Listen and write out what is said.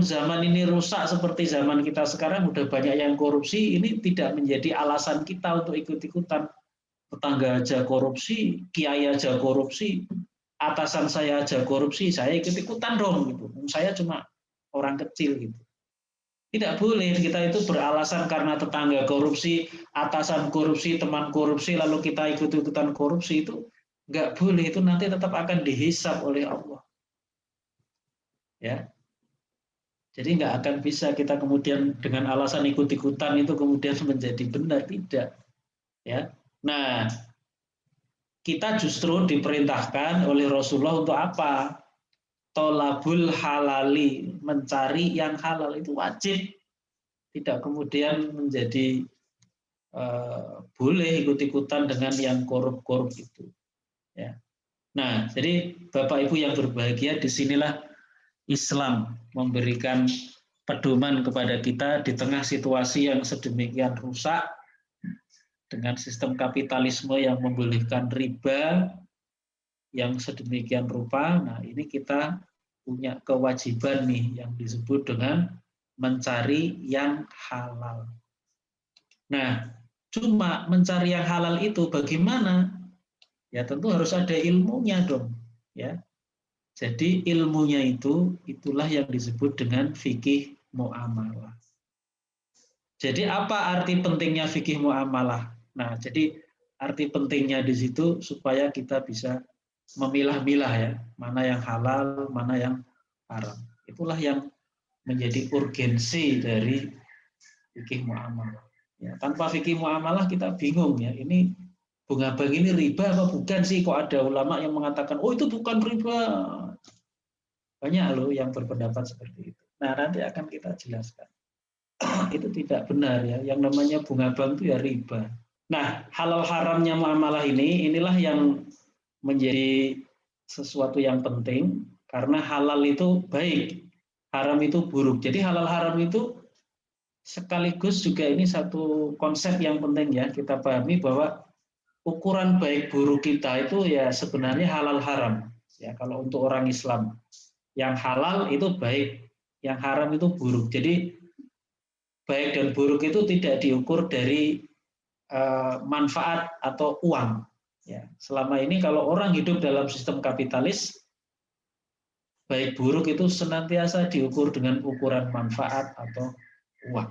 zaman ini rusak seperti zaman kita sekarang, udah banyak yang korupsi, ini tidak menjadi alasan kita untuk ikut-ikutan. Tetangga aja korupsi, kiai aja korupsi, atasan saya aja korupsi, saya ikut-ikutan dong gitu. Saya cuma orang kecil gitu. Tidak boleh kita itu beralasan karena tetangga korupsi, atasan korupsi, teman korupsi, lalu kita ikut-ikutan korupsi, itu nggak boleh. Itu nanti tetap akan dihisab oleh Allah. Ya, jadi nggak akan bisa kita kemudian dengan alasan ikut-ikutan itu kemudian menjadi benar, tidak. Ya, nah kita justru diperintahkan oleh Rasulullah untuk apa? Tolabul halali, mencari yang halal itu wajib. Tidak kemudian menjadi boleh ikut-ikutan dengan yang korup-korup itu. Ya. Nah, jadi Bapak Ibu yang berbahagia, disinilah Islam memberikan pedoman kepada kita di tengah situasi yang sedemikian rusak, dengan sistem kapitalisme yang membolehkan riba yang sedemikian rupa. Nah, ini kita punya kewajiban nih yang disebut dengan mencari yang halal. Nah, cuma mencari yang halal itu bagaimana? Ya tentu harus ada ilmunya dong, ya. Jadi ilmunya itulah yang disebut dengan fikih muamalah. Jadi apa arti pentingnya fikih muamalah? Nah, jadi arti pentingnya di situ supaya kita bisa memilah-milah ya, mana yang halal, mana yang haram. Itulah yang menjadi urgensi dari fikih muamalah. Ya, tanpa fikih muamalah kita bingung ya, ini bunga bank ini riba apa bukan sih? Kok ada ulama yang mengatakan, oh itu bukan riba. Banyak loh yang berpendapat seperti itu. Nah, nanti akan kita jelaskan. Itu tidak benar ya. Yang namanya bunga bank itu ya riba. Nah, halal haramnya muamalah inilah yang menjadi sesuatu yang penting karena halal itu baik, haram itu buruk. Jadi halal haram itu sekaligus juga ini satu konsep yang penting ya kita pahami bahwa ukuran baik buruk kita itu ya sebenarnya halal haram. Ya kalau untuk orang Islam, yang halal itu baik, yang haram itu buruk. Jadi baik dan buruk itu tidak diukur dari manfaat atau uang. Ya, selama ini kalau orang hidup dalam sistem kapitalis, baik buruk itu senantiasa diukur dengan ukuran manfaat atau uang.